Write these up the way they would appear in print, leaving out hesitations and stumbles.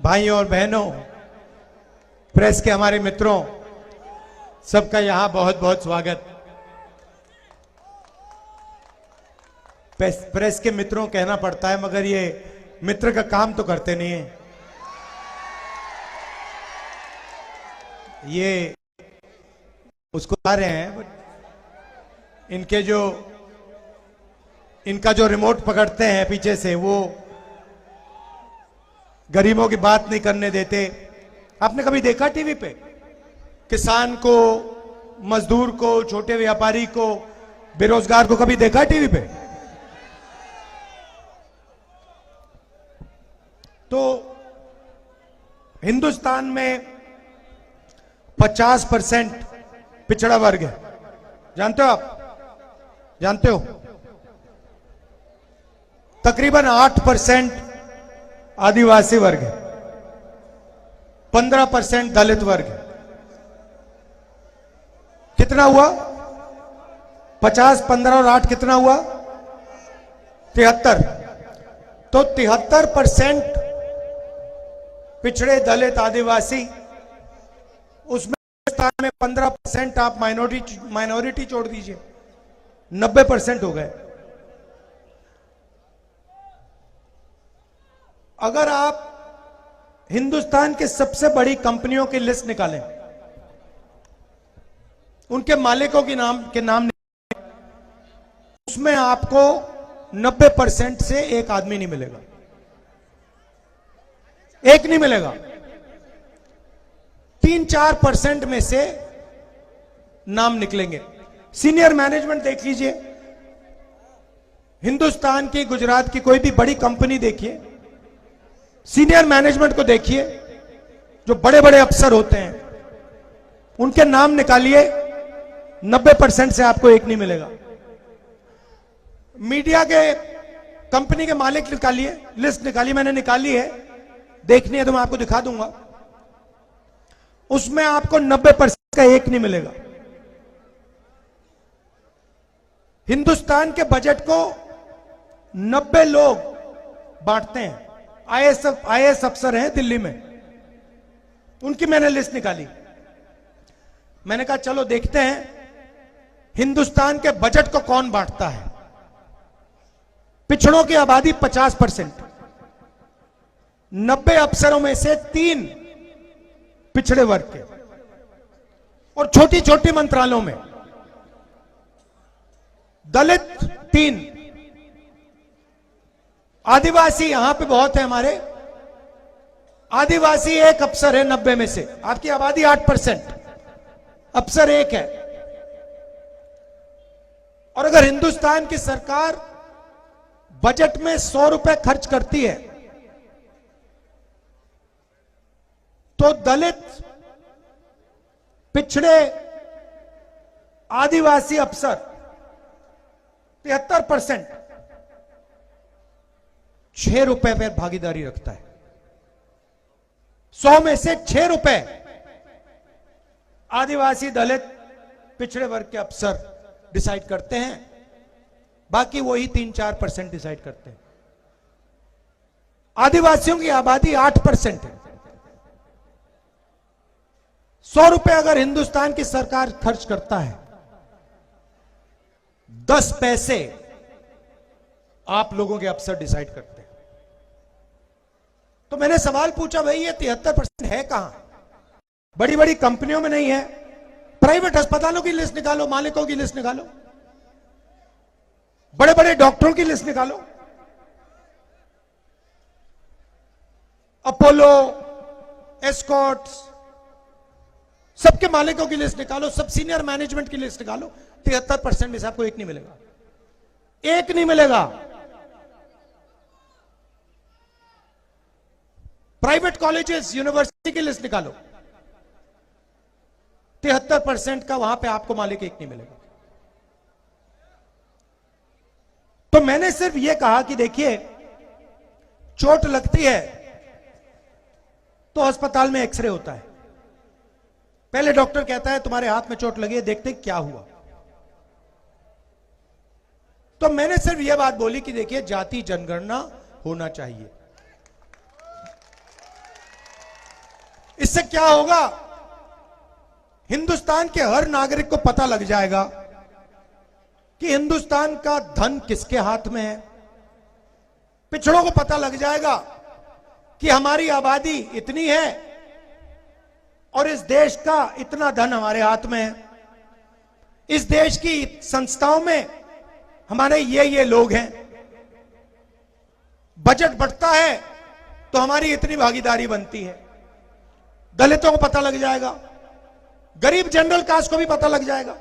भाइयों और बहनों, प्रेस के हमारे मित्रों, सबका यहां बहुत बहुत स्वागत। प्रेस के मित्रों कहना पड़ता है, मगर ये मित्र का काम तो करते नहीं है। ये उसको आ रहे हैं, बट इनका जो रिमोट पकड़ते हैं पीछे से, वो गरीबों की बात नहीं करने देते। आपने कभी देखा टीवी पे किसान को, मजदूर को, छोटे व्यापारी को, बेरोजगार को कभी देखा टीवी पे? तो हिंदुस्तान में 50% पिछड़ा वर्ग है। जानते हो आप? जानते हो? तकरीबन 8% आदिवासी वर्ग है, 15% दलित वर्ग है। कितना हुआ? 50, 15 और 8 कितना हुआ? 73। तो 73% पिछड़े, दलित, आदिवासी, उसमें हिंदुस्तान में 15% आप माइनॉरिटी छोड़ दीजिए, 90% हो गए। अगर आप हिंदुस्तान के सबसे बड़ी कंपनियों की लिस्ट निकालें, उनके मालिकों के नाम उसमें आपको 90% से एक आदमी नहीं मिलेगा। एक नहीं मिलेगा। 3-4% में से नाम निकलेंगे। सीनियर मैनेजमेंट देख लीजिए, हिंदुस्तान की, गुजरात की कोई भी बड़ी कंपनी देखिए, सीनियर मैनेजमेंट को देखिए, जो बड़े बड़े अफसर होते हैं, उनके नाम निकालिए, 90% से आपको एक नहीं मिलेगा। मीडिया के, कंपनी के मालिक निकालिए, लिस्ट निकालिए, मैंने निकाली है, देखनी है तो मैं आपको दिखा दूंगा। उसमें आपको 90% का एक नहीं मिलेगा। हिंदुस्तान के बजट को 90 लोग बांटते हैं। आईएएस अफसर हैं दिल्ली में, उनकी मैंने लिस्ट निकाली। मैंने कहा चलो देखते हैं हिंदुस्तान के बजट को कौन बांटता है। पिछड़ों की आबादी 50%, 90 अफसरों में से 3 पिछड़े वर्ग के, और छोटी छोटी मंत्रालयों में दलित 3, आदिवासी यहां पे बहुत है हमारे, आदिवासी 1 अफसर है 90 में से। आपकी आबादी 8%, अफसर 1 है। और अगर हिंदुस्तान की सरकार बजट में 100 रुपए खर्च करती है, तो दलित, पिछड़े, आदिवासी अफसर 73% 6 रुपए पर भागीदारी रखता है। 100 में से 6 रुपए आदिवासी, दलित, पिछड़े वर्ग के अफसर डिसाइड करते हैं, बाकी वही 3-4% डिसाइड करते हैं। आदिवासियों की आबादी 8% है। 100 रुपए अगर हिंदुस्तान की सरकार खर्च करता है, 10 पैसे आप लोगों के अफसर डिसाइड करते हैं। तो मैंने सवाल पूछा, भाई ये 73% है कहां? बड़ी बड़ी कंपनियों में नहीं है? प्राइवेट अस्पतालों की लिस्ट निकालो, मालिकों की लिस्ट निकालो, बड़े बड़े डॉक्टरों की लिस्ट निकालो, अपोलो, एस्कॉर्ट्स, सबके मालिकों की लिस्ट निकालो, सब सीनियर मैनेजमेंट की लिस्ट निकालो, 73% में से आपको एक नहीं मिलेगा। एक नहीं मिलेगा। प्राइवेट कॉलेजेस, यूनिवर्सिटी की लिस्ट निकालो, 73% का वहां पे आपको मालिक एक नहीं मिलेगा। तो मैंने सिर्फ यह कहा कि देखिए, चोट लगती है तो अस्पताल में एक्सरे होता है। पहले डॉक्टर कहता है तुम्हारे हाथ में चोट लगी है, देखते क्या हुआ। तो मैंने सिर्फ यह बात बोली कि देखिए, जाति जनगणना होना चाहिए। इससे क्या होगा? हिंदुस्तान के हर नागरिक को पता लग जाएगा कि हिंदुस्तान का धन किसके हाथ में है। पिछड़ों को पता लग जाएगा कि हमारी आबादी इतनी है और इस देश का इतना धन हमारे हाथ में है। इस देश की संस्थाओं में हमारे ये लोग हैं। बजट बढ़ता है तो हमारी इतनी भागीदारी बनती है। दलितों को पता लग जाएगा, गरीब जनरल कास्ट को भी पता लग जाएगा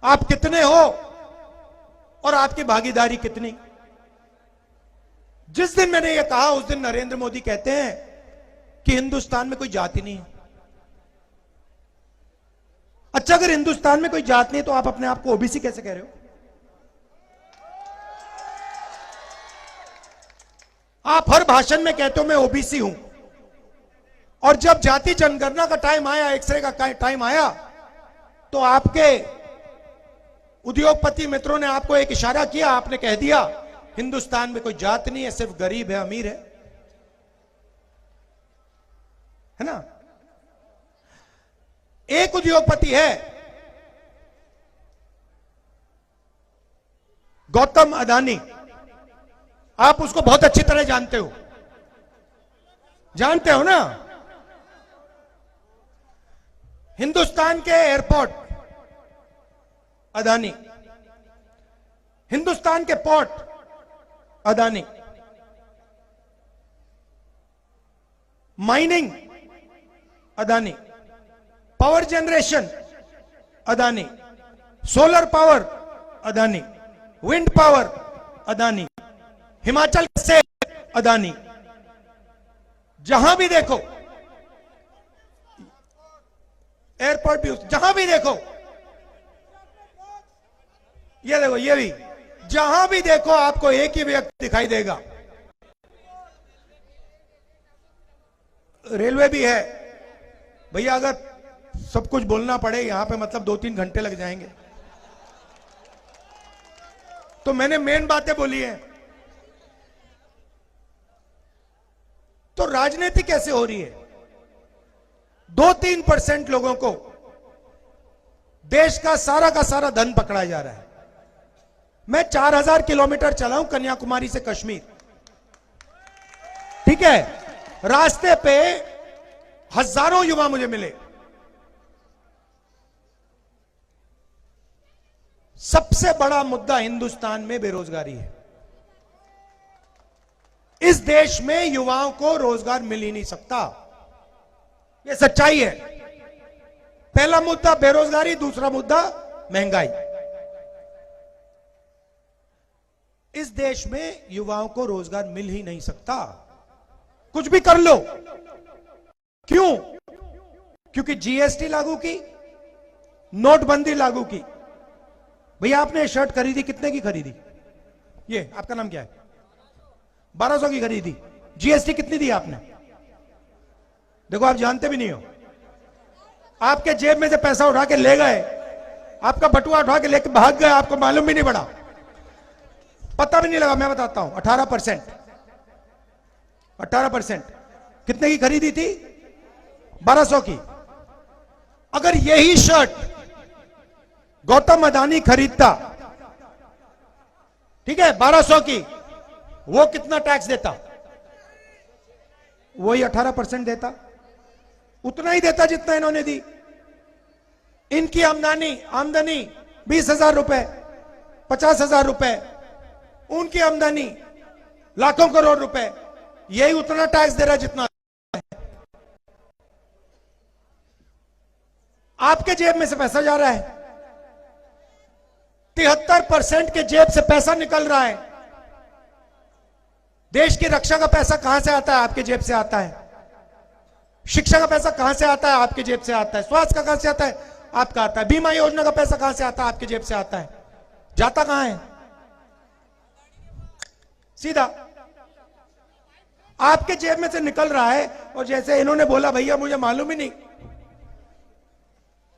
आप कितने हो और आपकी भागीदारी कितनी। जिस दिन मैंने यह कहा उस दिन नरेंद्र मोदी कहते हैं कि हिंदुस्तान में कोई जाति नहीं है। अच्छा, अगर हिंदुस्तान में कोई जात नहीं तो आप अपने आप को ओबीसी कैसे कह रहे हो? आप हर भाषण में कहते हो मैं ओबीसी हूं, और जब जाति जनगणना का टाइम आया, एक्सरे का टाइम आया, तो आपके उद्योगपति मित्रों ने आपको एक इशारा किया, आपने कह दिया हिंदुस्तान में कोई जात नहीं है, सिर्फ गरीब है, अमीर है ना? एक उद्योगपति है गौतम अदानी, आप उसको बहुत अच्छी तरह जानते हो ना? हिंदुस्तान के एयरपोर्ट अदानी, हिंदुस्तान के port Adani, mining Adani, power generation Adani, solar power Adani, wind power Adani, Himachal से अदानी। जहां भी देखो एयरपोर्ट भी, जहां भी देखो, ये देखो, ये भी, जहां भी देखो आपको एक ही व्यक्ति दिखाई देगा। रेलवे भी है भैया, अगर सब कुछ बोलना पड़े यहां पे मतलब 2-3 घंटे लग जाएंगे, तो मैंने मेन बातें बोली हैं। तो राजनीति कैसे हो रही है? 2-3% लोगों को देश का सारा धन पकड़ा जा रहा है। मैं 4000 किलोमीटर चला हूं कन्याकुमारी से कश्मीर, ठीक है? रास्ते पे हजारों युवा मुझे मिले। सबसे बड़ा मुद्दा हिंदुस्तान में बेरोजगारी है। इस देश में युवाओं को रोजगार मिल ही नहीं सकता, यह सच्चाई है। पहला मुद्दा बेरोजगारी, दूसरा मुद्दा महंगाई। इस देश में युवाओं को रोजगार मिल ही नहीं सकता, कुछ भी कर लो। क्यों? क्योंकि जीएसटी लागू की, नोटबंदी लागू की। भैया आपने शर्ट खरीदी, कितने की खरीदी? ये आपका नाम क्या है? 1200 की खरीदी। जीएसटी कितनी दी आपने? देखो आप जानते भी नहीं हो। आपके जेब में से पैसा उठा के ले गए, आपका बटुआ उठा के लेके भाग गए, आपको मालूम भी नहीं पड़ा, पता भी नहीं लगा। मैं बताता हूं, 18% कितने की खरीदी थी? 1200 की। अगर यही शर्ट गौतम अदानी खरीदता, ठीक है, 1200 की, वो कितना टैक्स देता? वही 18% देता, उतना ही देता जितना इन्होंने दी। इनकी आमदनी 20,000 रुपए, 50,000 रुपए, उनकी आमदनी लाखों करोड़ रुपए, यही उतना टैक्स दे रहा है जितना आपके जेब में से पैसा जा रहा है। 73% के जेब से पैसा निकल रहा है। देश की रक्षा का पैसा कहां से आता है? आपके जेब से आता है। शिक्षा का पैसा कहां से आता है? आपके जेब से आता है। स्वास्थ्य का कहां से आता है? आपका आता है। बीमा योजना का पैसा कहां से आता है? आपके जेब से आता है। जाता कहां है? सीधा आपके जेब में से निकल रहा है। और जैसे इन्होंने बोला, भैया मुझे मालूम ही नहीं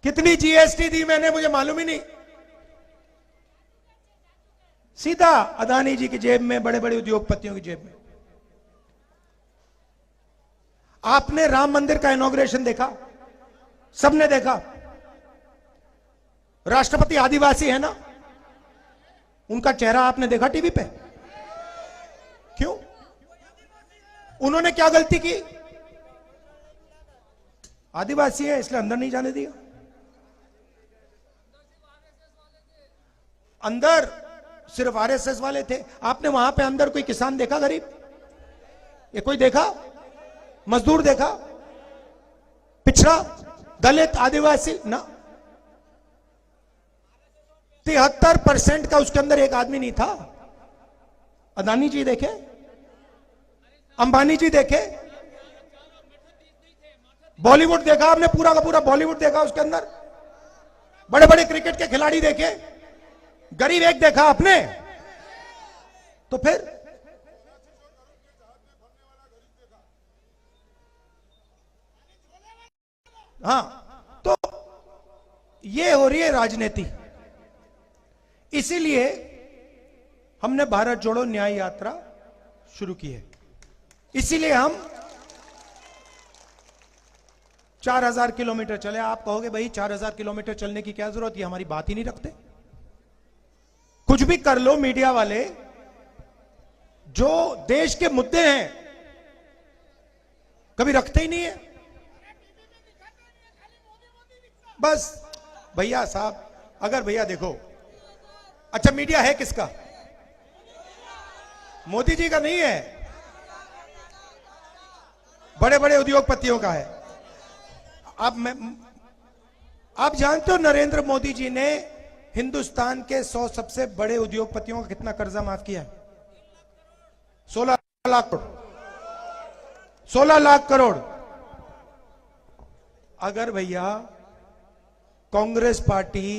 कितनी जीएसटी दी मैंने, मुझे मालूम ही नहीं। सीधा अदानी जी की जेब में, बड़े बड़े उद्योगपतियों की जेब में। आपने राम मंदिर का इनॉग्रेशन देखा? सबने देखा। राष्ट्रपति आदिवासी है ना, उनका चेहरा आपने देखा टीवी पे? क्यों? उन्होंने क्या गलती की? आदिवासी है इसलिए अंदर नहीं जाने दिया। अंदर सिर्फ आरएसएस वाले थे। आपने वहां पे अंदर कोई किसान देखा गरीब? ये कोई देखा? मजदूर देखा? पिछड़ा, दलित, आदिवासी ना। 73% का उसके अंदर एक आदमी नहीं था। अदानी जी देखे, अंबानी जी देखे, बॉलीवुड देखा आपने, पूरा का पूरा बॉलीवुड देखा उसके अंदर, बड़े बड़े क्रिकेट के खिलाड़ी देखे, गरीब एक देखा आपने? तो फिर हाँ, तो ये हो रही है राजनीति। इसीलिए हमने भारत जोड़ो न्याय यात्रा शुरू की है। इसीलिए हम 4000 किलोमीटर चले। आप कहोगे भाई 4000 किलोमीटर चलने की क्या जरूरत है, हमारी बात ही नहीं रखते। कुछ भी कर लो मीडिया वाले, जो देश के मुद्दे हैं कभी रखते ही नहीं है। बस भैया साहब, अगर भैया देखो, अच्छा मीडिया है किसका? मोदी जी का नहीं है, बड़े बड़े उद्योगपतियों का है। आप जानते हो नरेंद्र मोदी जी ने हिंदुस्तान के 100 सबसे बड़े उद्योगपतियों का कितना कर्जा माफ किया है? 16 लाख करोड़। 16 लाख करोड़। अगर भैया कांग्रेस पार्टी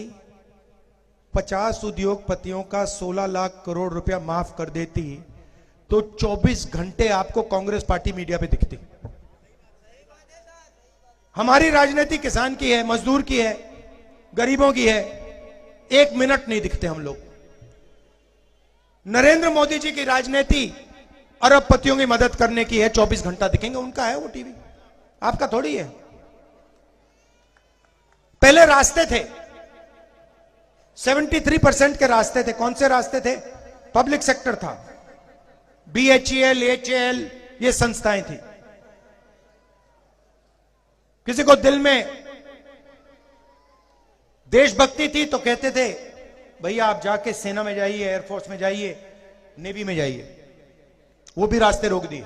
50 उद्योगपतियों का 16 लाख करोड़ रुपया माफ कर देती तो 24 घंटे आपको कांग्रेस पार्टी मीडिया पे दिखती। हमारी राजनीति किसान की है, मजदूर की है, गरीबों की है। 1 मिनट नहीं दिखते हम लोग। नरेंद्र मोदी जी की राजनीति अरबपतियों की मदद करने की है। 24 घंटा दिखेंगे, उनका है वो टीवी, आपका थोड़ी है। पहले रास्ते थे, 73% के रास्ते थे। कौन से रास्ते थे? पब्लिक सेक्टर था, BHEL, HAL, ये संस्थाएं थी। किसी को दिल में देशभक्ति थी तो कहते थे भैया आप जाके सेना में जाइए, एयरफोर्स में जाइए, नेवी में जाइए। वो भी रास्ते रोक दिए।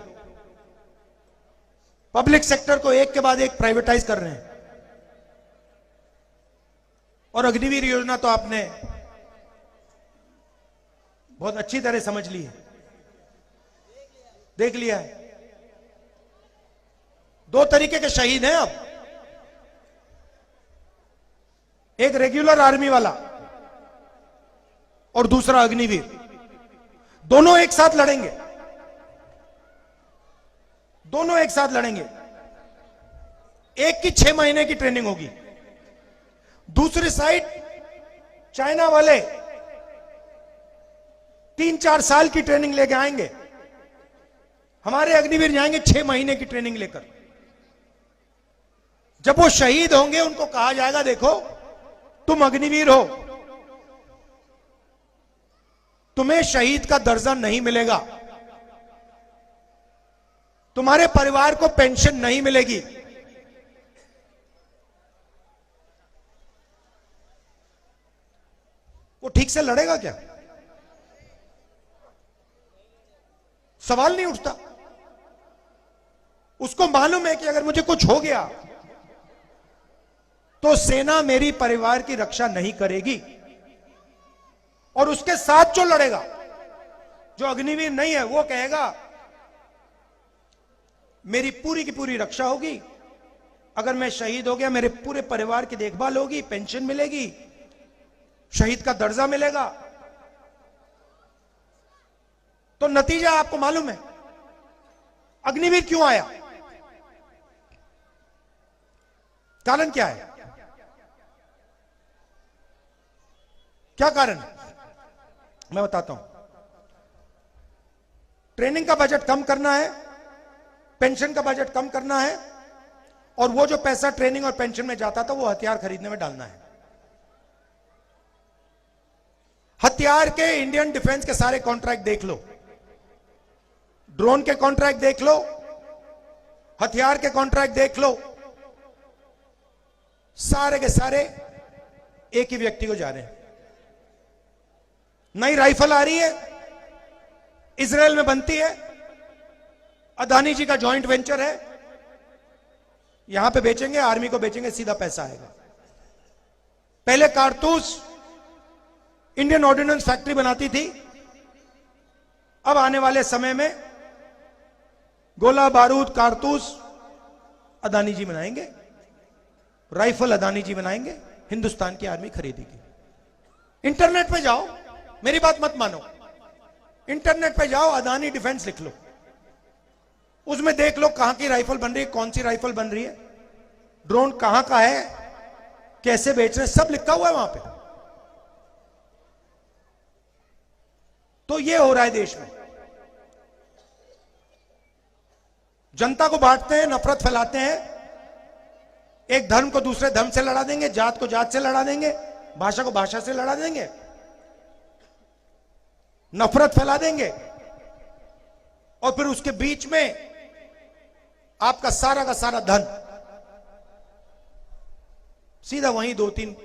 पब्लिक सेक्टर को एक के बाद एक प्राइवेटाइज कर रहे हैं। और अग्निवीर योजना तो आपने बहुत अच्छी तरह समझ ली है, देख लिया है। 2 तरीके के शहीद हैं अब, एक रेगुलर आर्मी वाला और दूसरा अग्निवीर। दोनों एक साथ लड़ेंगे, दोनों एक साथ लड़ेंगे। एक की 6 महीने की ट्रेनिंग होगी, दूसरी साइड चाइना वाले 3-4 साल की ट्रेनिंग लेके आएंगे। हमारे अग्निवीर जाएंगे 6 महीने की ट्रेनिंग लेकर। जब वो शहीद होंगे उनको कहा जाएगा देखो तुम अग्निवीर हो, तुम्हें शहीद का दर्जा नहीं मिलेगा, तुम्हारे परिवार को पेंशन नहीं मिलेगी। वो ठीक से लड़ेगा क्या? सवाल नहीं उठता। उसको मालूम है कि अगर मुझे कुछ हो गया तो सेना मेरी परिवार की रक्षा नहीं करेगी। और उसके साथ जो लड़ेगा, जो अग्निवीर नहीं है, वो कहेगा मेरी पूरी की पूरी रक्षा होगी, अगर मैं शहीद हो गया मेरे पूरे परिवार की देखभाल होगी, पेंशन मिलेगी, शहीद का दर्जा मिलेगा। तो नतीजा आपको मालूम है। अग्निवीर क्यों आया? कारण क्या है? क्या कारण है? मैं बताता हूं। ट्रेनिंग का बजट कम करना है, पेंशन का बजट कम करना है और वो जो पैसा ट्रेनिंग और पेंशन में जाता था वो हथियार खरीदने में डालना है। हथियार के इंडियन डिफेंस के सारे कॉन्ट्रैक्ट देख लो, ड्रोन के कॉन्ट्रैक्ट देख लो, हथियार के कॉन्ट्रैक्ट देख लो, सारे के सारे एक ही व्यक्ति को जा रहे हैं। नई राइफल आ रही है, इजराइल में बनती है, अदानी जी का जॉइंट वेंचर है, यहां पे बेचेंगे, आर्मी को बेचेंगे, सीधा पैसा आएगा। पहले कारतूस इंडियन ऑर्डिनेंस फैक्ट्री बनाती थी, अब आने वाले समय में गोला बारूद कारतूस अदानी जी बनाएंगे, राइफल अदानी जी बनाएंगे, हिंदुस्तान की आर्मी खरीदेगी। इंटरनेट पे जाओ, मेरी बात मत मानो, इंटरनेट पे जाओ, अदानी डिफेंस लिख लो, उसमें देख लो कहां की राइफल बन रही है, कौन सी राइफल बन रही है, ड्रोन कहां का है, कैसे बेच रहे, सब लिखा हुआ है वहां पे। तो ये हो रहा है देश में, जनता को बांटते हैं, नफरत फैलाते हैं, एक धर्म को दूसरे धर्म से लड़ा देंगे, जात को जात से लड़ा देंगे, भाषा को भाषा से लड़ा देंगे, नफरत फैला देंगे, और फिर उसके बीच में आपका सारा का सारा धन सीधा वहीं 2-3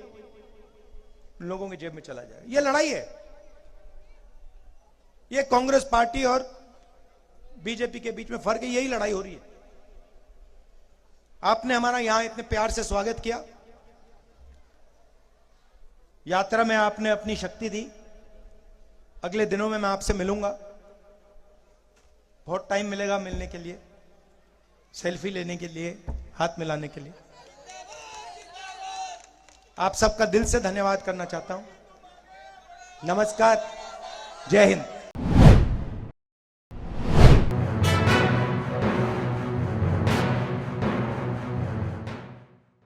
लोगों की जेब में चला जाए। यह लड़ाई है, यह कांग्रेस पार्टी और बीजेपी के बीच में फर्क है, यही लड़ाई हो रही है। आपने हमारा यहां इतने प्यार से स्वागत किया, यात्रा में आपने अपनी शक्ति दी, अगले दिनों में मैं आपसे मिलूंगा, बहुत टाइम मिलेगा मिलने के लिए, सेल्फी लेने के लिए, हाथ मिलाने के लिए। आप सबका दिल से धन्यवाद करना चाहता हूं। नमस्कार, जय हिंद।